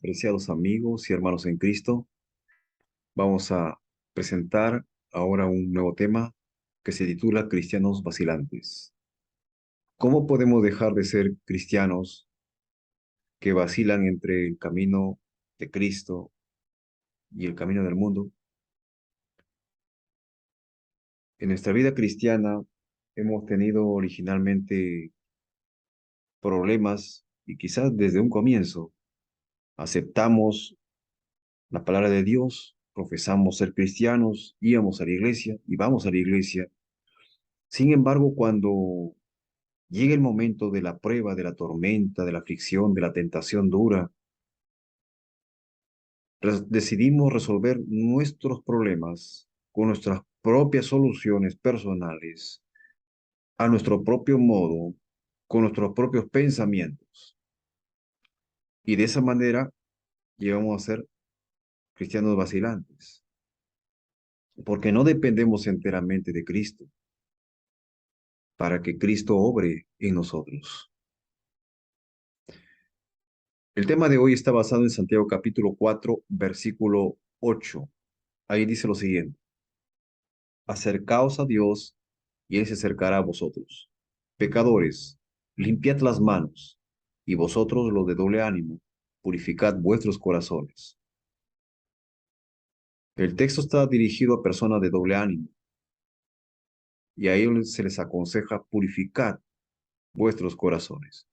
preciados amigos y hermanos en Cristo. Vamos a presentar ahora un nuevo tema que se titula Cristianos vacilantes. ¿Cómo podemos dejar de ser cristianos que vacilan entre el camino de Cristo y el camino del mundo? En nuestra vida cristiana hemos tenido originalmente problemas y quizás desde un comienzo aceptamos la palabra de Dios, profesamos ser cristianos, íbamos a la iglesia y vamos a la iglesia. Sin embargo, cuando llega el momento de la prueba, de la tormenta, de la aflicción, de la tentación dura, decidimos resolver nuestros problemas con nuestras propias soluciones personales, a nuestro propio modo, con nuestros propios pensamientos. Y de esa manera llegamos a ser cristianos vacilantes, porque no dependemos enteramente de Cristo para que Cristo obre en nosotros. El tema de hoy está basado en Santiago capítulo 4, versículo 8. Ahí dice lo siguiente: acercaos a Dios y Él se acercará a vosotros. Pecadores, limpiad las manos, y vosotros los de doble ánimo, purificad vuestros corazones. El texto está dirigido a personas de doble ánimo, y a ellos se les aconseja purificar vuestros corazones.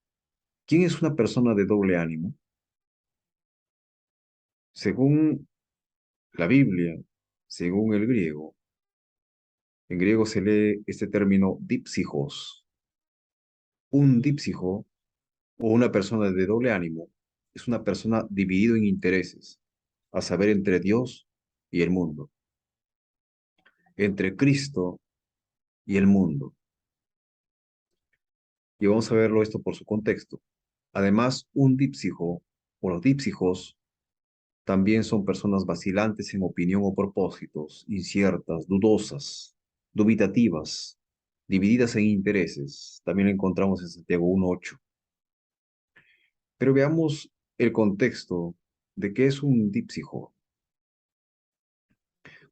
¿Quién es una persona de doble ánimo? Según la Biblia, según el griego, en griego se lee este término dipsijos. Un dipsijo o una persona de doble ánimo es una persona dividida en intereses, a saber, entre Dios y el mundo, entre Cristo y el mundo. Y vamos a verlo esto por su contexto. Además, un dipsijo o los dipsijos también son personas vacilantes en opinión o propósitos, inciertas, dudosas, dubitativas, divididas en intereses. También lo encontramos en Santiago 1:8. Pero veamos el contexto de qué es un dipsijo.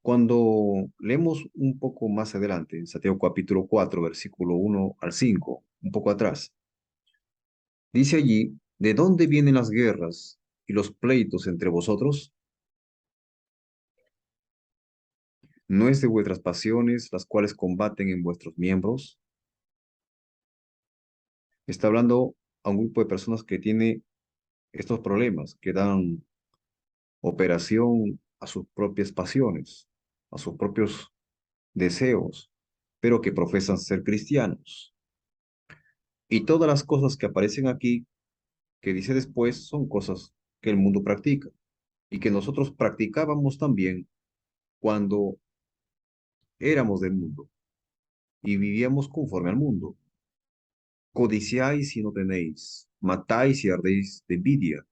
Cuando leemos un poco más adelante, en Santiago capítulo 4, versículo 1 al 5, un poco atrás, dice allí: ¿de dónde vienen las guerras y los pleitos entre vosotros? ¿No es de vuestras pasiones las cuales combaten en vuestros miembros? Está hablando a un grupo de personas que tiene estos problemas, que dan operación a sus propias pasiones, a sus propios deseos, pero que profesan ser cristianos. Y todas las cosas que aparecen aquí, que dice después, son cosas que el mundo practica y que nosotros practicábamos también cuando éramos del mundo y vivíamos conforme al mundo. Codiciáis y no tenéis, matáis y ardéis de envidia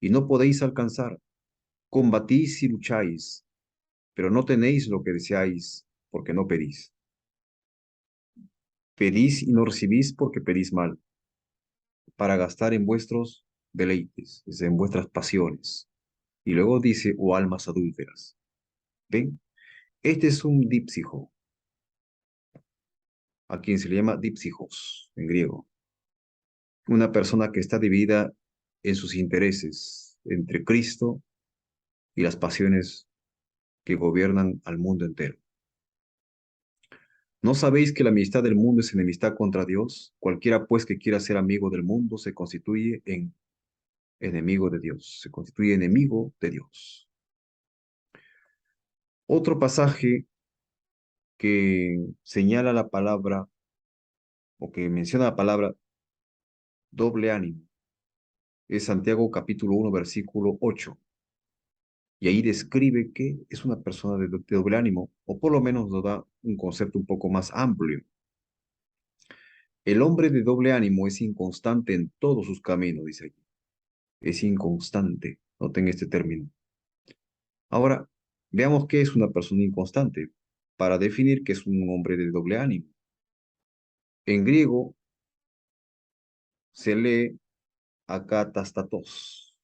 y no podéis alcanzar, combatís y lucháis, pero no tenéis lo que deseáis porque no pedís. Pedís y no recibís porque pedís mal, para gastar en vuestros deleites, es en vuestras pasiones. Y luego dice: o almas adúlteras. ¿Ven? Este es un dipsijo, a quien se le llama dipsijos en griego. Una persona que está dividida en sus intereses entre Cristo y las pasiones que gobiernan al mundo entero. ¿No sabéis que la amistad del mundo es enemistad contra Dios? Cualquiera pues que quiera ser amigo del mundo se constituye en enemigo de Dios, se constituye enemigo de Dios. Otro pasaje que señala la palabra o que menciona la palabra doble ánimo es Santiago capítulo 1, versículo 8. Y ahí describe que es una persona de doble ánimo, o por lo menos nos da un concepto un poco más amplio. El hombre de doble ánimo es inconstante en todos sus caminos, dice aquí. Es inconstante, noten este término. Ahora, veamos qué es una persona inconstante para definir qué es un hombre de doble ánimo. En griego se lee akatastatos.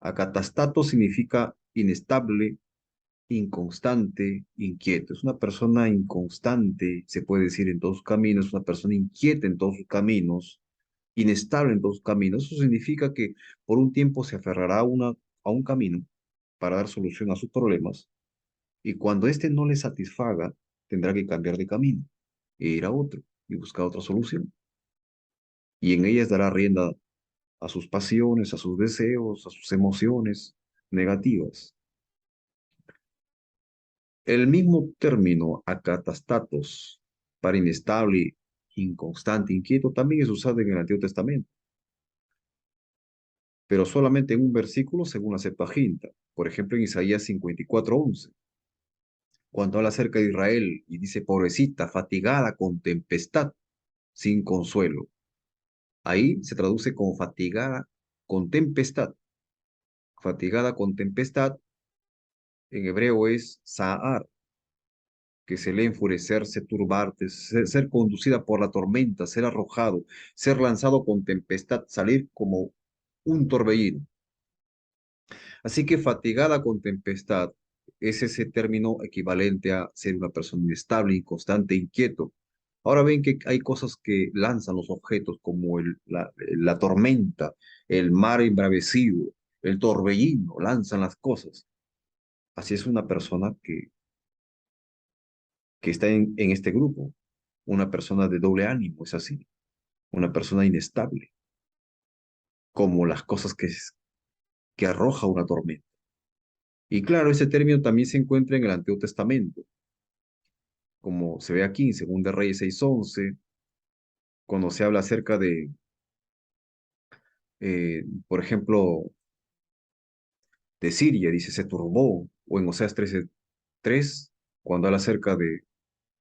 Acatastato significa inestable, inconstante, inquieto. Es una persona inconstante, se puede decir, en todos sus caminos, una persona inquieta en todos sus caminos, inestable en todos sus caminos. Eso significa que por un tiempo se aferrará a un camino para dar solución a sus problemas y cuando éste no le satisfaga, tendrá que cambiar de camino e ir a otro y buscar otra solución. Y en ellas dará rienda a sus pasiones, a sus deseos, a sus emociones negativas. El mismo término acatastatos para inestable, inconstante, inquieto también es usado en el Antiguo Testamento, pero solamente en un versículo según la Septuaginta. Por ejemplo, en Isaías 54:11, cuando habla acerca de Israel y dice, pobrecita, fatigada con tempestad, sin consuelo. Ahí se traduce como fatigada con tempestad. Fatigada con tempestad en hebreo es Sa'ar, que se lee enfurecerse, turbarte, ser conducida por la tormenta, ser arrojado, ser lanzado con tempestad, salir como un torbellino. Así que fatigada con tempestad es ese término equivalente a ser una persona inestable, inconstante, inquieto. Ahora ven que hay cosas que lanzan los objetos como la tormenta, el mar embravecido, el torbellino, lanzan las cosas. Así es una persona que está en este grupo, una persona de doble ánimo, es así, una persona inestable, como las cosas que arroja una tormenta. Y claro, ese término también se encuentra en el Antiguo Testamento, como se ve aquí en 2 Reyes 6:11, cuando se habla acerca de, por ejemplo, de Siria, dice, se turbó, o en Oseas 13:3, cuando habla acerca de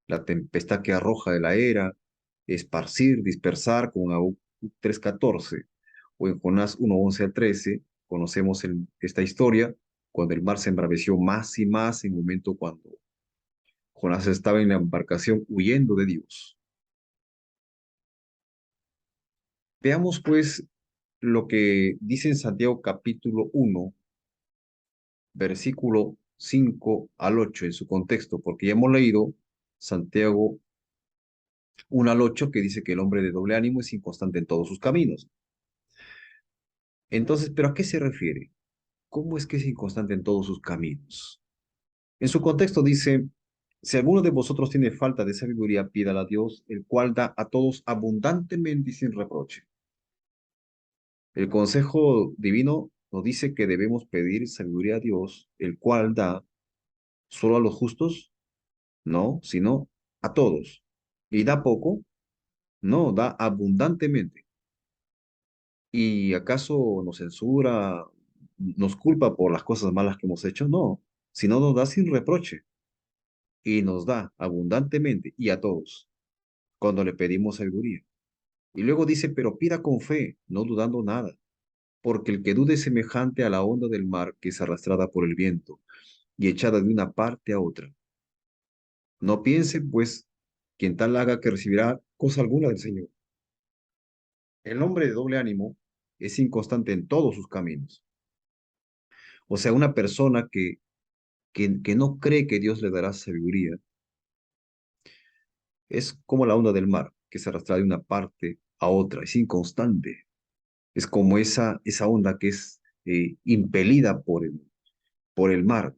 la tempestad que arroja de la era, esparcir, dispersar, con Habacuc 3:14, o en Jonás 1:11 al 13, conocemos esta historia, cuando el mar se embraveció más y más en el momento cuando Jonás estaba en la embarcación huyendo de Dios. Veamos pues lo que dice en Santiago capítulo 1, versículo 5 al 8 en su contexto, porque ya hemos leído Santiago 1 al 8 que dice que el hombre de doble ánimo es inconstante en todos sus caminos. Entonces, ¿pero a qué se refiere? ¿Cómo es que es inconstante en todos sus caminos? En su contexto dice, si alguno de vosotros tiene falta de sabiduría, pídala a Dios, el cual da a todos abundantemente y sin reproche. El consejo divino nos dice que debemos pedir sabiduría a Dios, el cual da solo a los justos, no, sino a todos. ¿Y da poco? No, da abundantemente. ¿Y acaso nos censura, nos culpa por las cosas malas que hemos hecho? No, sino nos da sin reproche y nos da abundantemente y a todos cuando le pedimos sabiduría. Y luego dice, pero pida con fe, no dudando nada, porque el que dude es semejante a la onda del mar que es arrastrada por el viento y echada de una parte a otra. No piense, pues, quien tal haga que recibirá cosa alguna del Señor. El hombre de doble ánimo es inconstante en todos sus caminos. O sea, una persona que no cree que Dios le dará sabiduría es como la onda del mar, que se arrastra de una parte a otra, es inconstante. Es como esa onda que es impelida por el mar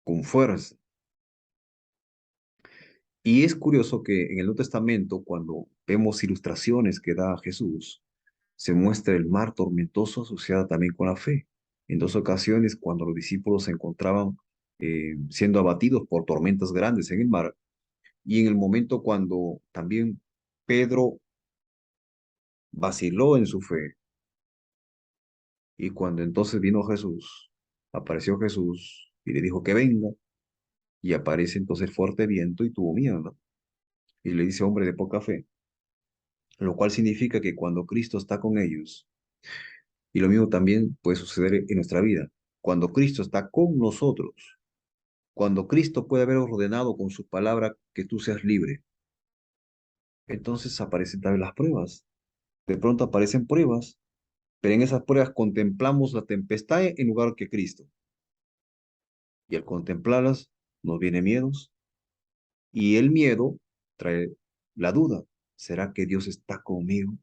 con fuerza. Y es curioso que en el Nuevo Testamento, cuando vemos ilustraciones que da Jesús, se muestra el mar tormentoso asociado también con la fe. En dos ocasiones, cuando los discípulos se encontraban siendo abatidos por tormentas grandes en el mar, y en el momento cuando también Pedro vaciló en su fe, y cuando entonces vino Jesús, apareció Jesús y le dijo que venga, y aparece entonces el fuerte viento y tuvo miedo, ¿no? Y le dice, hombre de poca fe, lo cual significa que cuando Cristo está con ellos, y lo mismo también puede suceder en nuestra vida, cuando Cristo está con nosotros, cuando Cristo puede haber ordenado con su palabra que tú seas libre, entonces aparecen también las pruebas. De pronto aparecen pruebas pero en esas pruebas contemplamos la tempestad en lugar que Cristo. Y al contemplarlas nos vienen miedos y el miedo trae la duda. ¿Será que Dios está conmigo?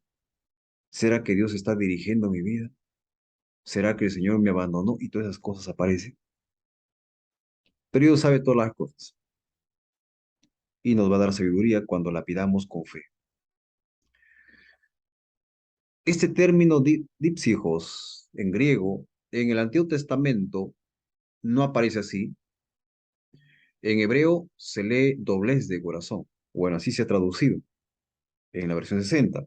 ¿Será que Dios está dirigiendo mi vida? ¿Será que el Señor me abandonó? Y todas esas cosas aparecen. Pero Dios sabe todas las cosas y nos va a dar sabiduría cuando la pidamos con fe. Este término dipsijos en griego, en el Antiguo Testamento no aparece así. En hebreo se lee doblez de corazón. Bueno, así se ha traducido en la versión 60.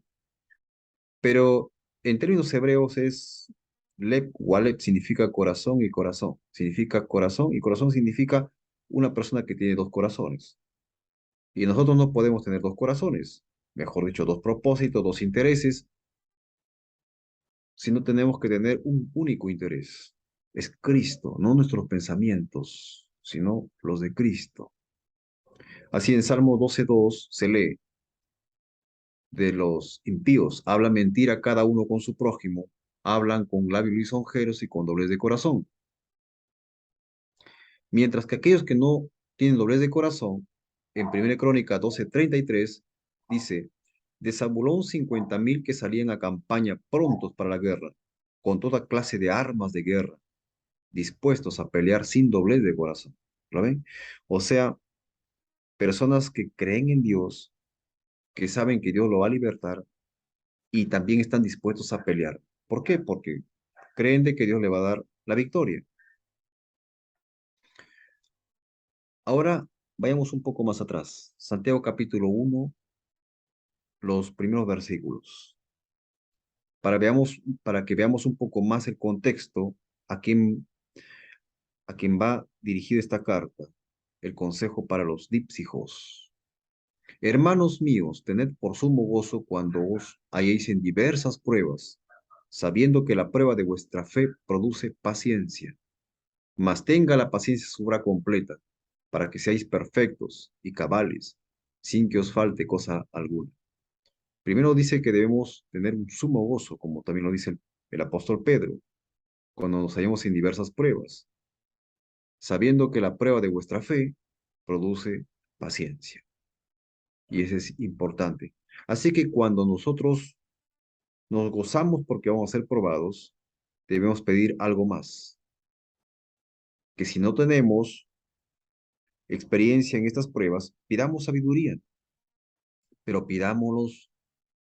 Pero en términos hebreos es lep, walep significa corazón y corazón. Significa corazón y corazón significa una persona que tiene dos corazones. Y nosotros no podemos tener dos corazones, mejor dicho, dos propósitos, dos intereses, sino tenemos que tener un único interés. Es Cristo, no nuestros pensamientos, sino los de Cristo. Así en Salmo 12:2 se lee, de los impíos, habla mentira cada uno con su prójimo, hablan con labios lisonjeros y con doblez de corazón. Mientras que aquellos que no tienen doblez de corazón, en 1 Crónica 12:33, dice, de Zabulón 50,000 que salían a campaña prontos para la guerra, con toda clase de armas de guerra, dispuestos a pelear sin doblez de corazón. ¿Lo ven? O sea, personas que creen en Dios, que saben que Dios lo va a libertar y también están dispuestos a pelear. ¿Por qué? Porque creen de que Dios le va a dar la victoria. Ahora vayamos un poco más atrás. Santiago capítulo 1, los primeros versículos. Para que veamos un poco más el contexto a quién va dirigida esta carta. El consejo para los dípsijos. Hermanos míos, tened por sumo gozo cuando os halléis en diversas pruebas, sabiendo que la prueba de vuestra fe produce paciencia. Mas tenga la paciencia su obra completa, para que seáis perfectos y cabales, sin que os falte cosa alguna. Primero dice que debemos tener un sumo gozo, como también lo dice el apóstol Pedro, cuando nos hallamos en diversas pruebas, sabiendo que la prueba de vuestra fe produce paciencia. Y eso es importante. Así que cuando nosotros nos gozamos porque vamos a ser probados, debemos pedir algo más, que si no tenemos experiencia en estas pruebas, pidamos sabiduría, pero pidámoslos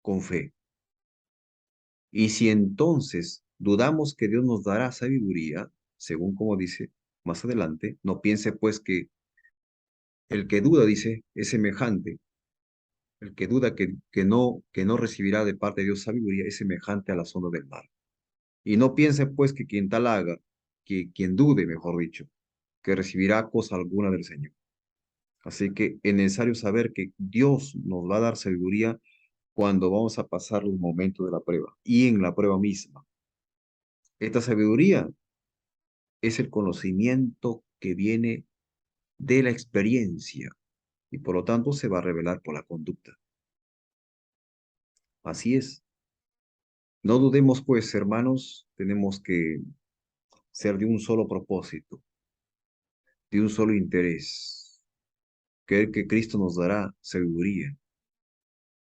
con fe. Y si entonces dudamos que Dios nos dará sabiduría, según como dice más adelante, no piense pues que el que duda, dice, es semejante. El que duda que no recibirá de parte de Dios sabiduría es semejante a la sonda del mar. Y no piense pues que quien tal haga, que quien dude, mejor dicho, que recibirá cosa alguna del Señor. Así que es necesario saber que Dios nos va a dar sabiduría cuando vamos a pasar los momentos de la prueba y en la prueba misma. Esta sabiduría es el conocimiento que viene de la experiencia y por lo tanto se va a revelar por la conducta. Así es. No dudemos pues, hermanos, tenemos que ser de un solo propósito, de un solo interés. Creer que Cristo nos dará sabiduría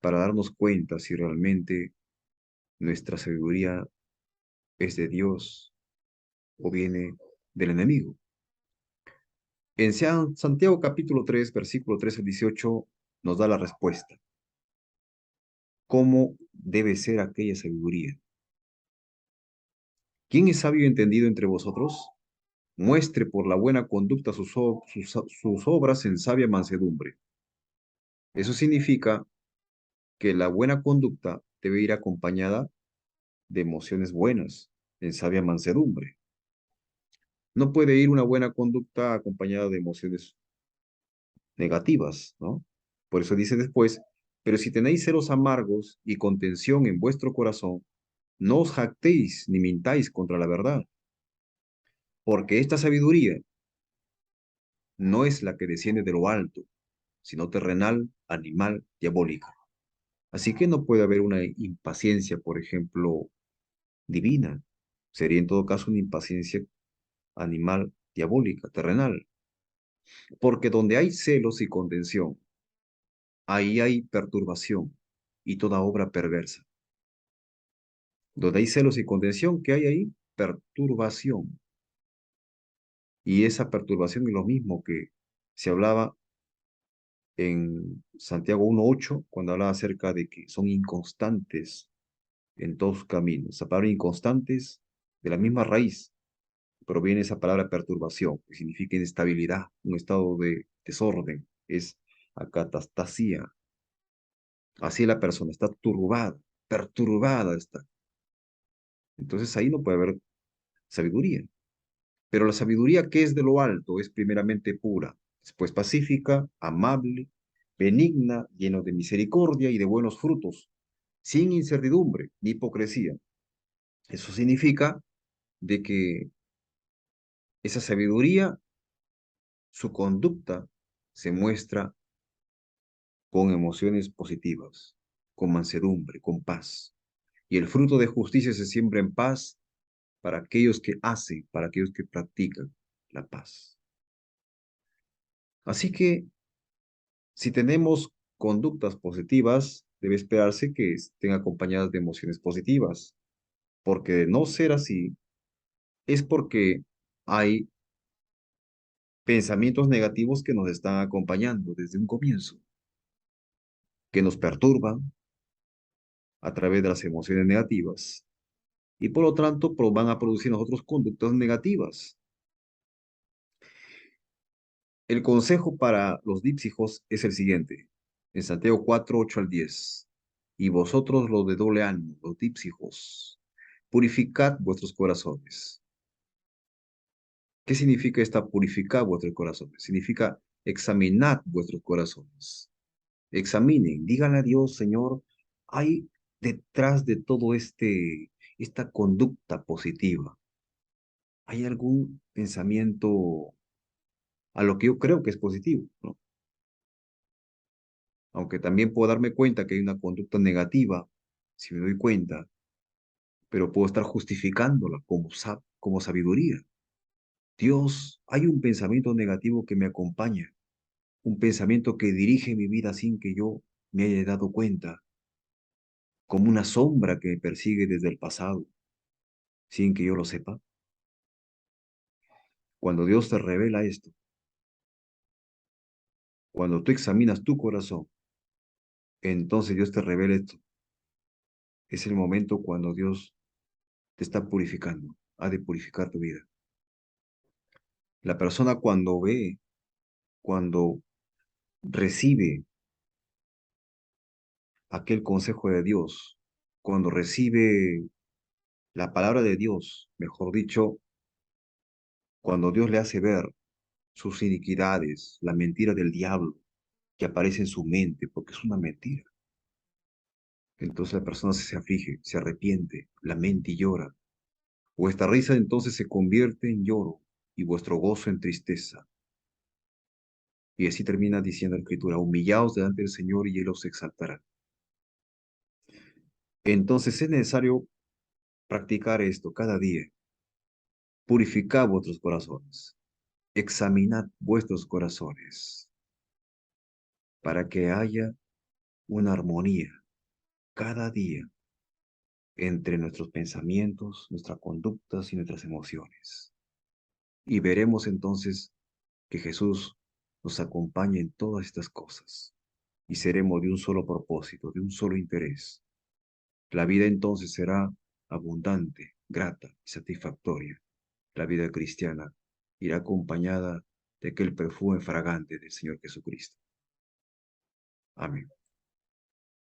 para darnos cuenta si realmente nuestra sabiduría es de Dios o viene del enemigo. En Santiago capítulo 3, versículo 13 al 18, nos da la respuesta. ¿Cómo debe ser aquella sabiduría? ¿Quién es sabio y entendido entre vosotros? Muestre por la buena conducta sus obras en sabia mansedumbre. Eso significa que la buena conducta debe ir acompañada de emociones buenas, en sabia mansedumbre. No puede ir una buena conducta acompañada de emociones negativas, ¿no? Por eso dice después, pero si tenéis celos amargos y contención en vuestro corazón, no os jactéis ni mintáis contra la verdad, porque esta sabiduría no es la que desciende de lo alto, sino terrenal, animal, diabólica. Así que no puede haber una impaciencia, por ejemplo, divina. Sería en todo caso una impaciencia animal, diabólica, terrenal. Porque donde hay celos y contención, ahí hay perturbación y toda obra perversa. Donde hay celos y contención, ¿qué hay ahí? Perturbación. Y esa perturbación es lo mismo que se hablaba en Santiago 1:8, cuando hablaba acerca de que son inconstantes en todos sus caminos. Esa palabra inconstantes, de la misma raíz, proviene esa palabra perturbación, que significa inestabilidad, un estado de desorden, es acatastasía. Así la persona está turbada, perturbada está. Entonces ahí no puede haber sabiduría. Pero la sabiduría que es de lo alto es primeramente pura, después pacífica, amable, benigna, lleno de misericordia y de buenos frutos, sin incertidumbre ni hipocresía. Eso significa de que esa sabiduría, su conducta, se muestra con emociones positivas, con mansedumbre, con paz. Y el fruto de justicia se siembra en paz para aquellos que hacen, para aquellos que practican la paz. Así que si tenemos conductas positivas, debe esperarse que estén acompañadas de emociones positivas, porque de no ser así, es porque hay pensamientos negativos que nos están acompañando desde un comienzo, que nos perturban a través de las emociones negativas y por lo tanto van a producir en nosotros conductas negativas. El consejo para los dípsicos es el siguiente, en Santiago 4:8 al 10. Y vosotros los de doble ánimo, los dípsicos, purificad vuestros corazones. ¿Qué significa esta purificar vuestros corazones? Significa examinad vuestros corazones. Examinen, díganle a Dios, Señor, hay detrás de todo esta conducta positiva, ¿hay algún pensamiento a lo que yo creo que es positivo, ¿no? Aunque también puedo darme cuenta que hay una conducta negativa, si me doy cuenta, pero puedo estar justificándola como sabiduría. Dios, hay un pensamiento negativo que me acompaña, un pensamiento que dirige mi vida sin que yo me haya dado cuenta, como una sombra que me persigue desde el pasado, sin que yo lo sepa. Cuando Dios te revela esto, cuando tú examinas tu corazón, entonces Dios te revela esto. Es el momento cuando Dios te está purificando, ha de purificar tu vida. La persona cuando ve, cuando recibe aquel consejo de Dios, cuando recibe la palabra de Dios, mejor dicho, cuando Dios le hace ver sus iniquidades, la mentira del diablo que aparece en su mente, porque es una mentira. Entonces la persona se aflige, se arrepiente, lamenta y llora. Vuestra risa entonces se convierte en lloro y vuestro gozo en tristeza. Y así termina diciendo la Escritura, humillaos delante del Señor y Él os exaltará. Entonces es necesario practicar esto cada día. Purificad vuestros corazones. Examinad vuestros corazones para que haya una armonía cada día entre nuestros pensamientos, nuestras conductas y nuestras emociones. Y veremos entonces que Jesús nos acompaña en todas estas cosas y seremos de un solo propósito, de un solo interés. La vida entonces será abundante, grata y satisfactoria. La vida cristiana irá acompañada de aquel perfume fragante del Señor Jesucristo. Amén.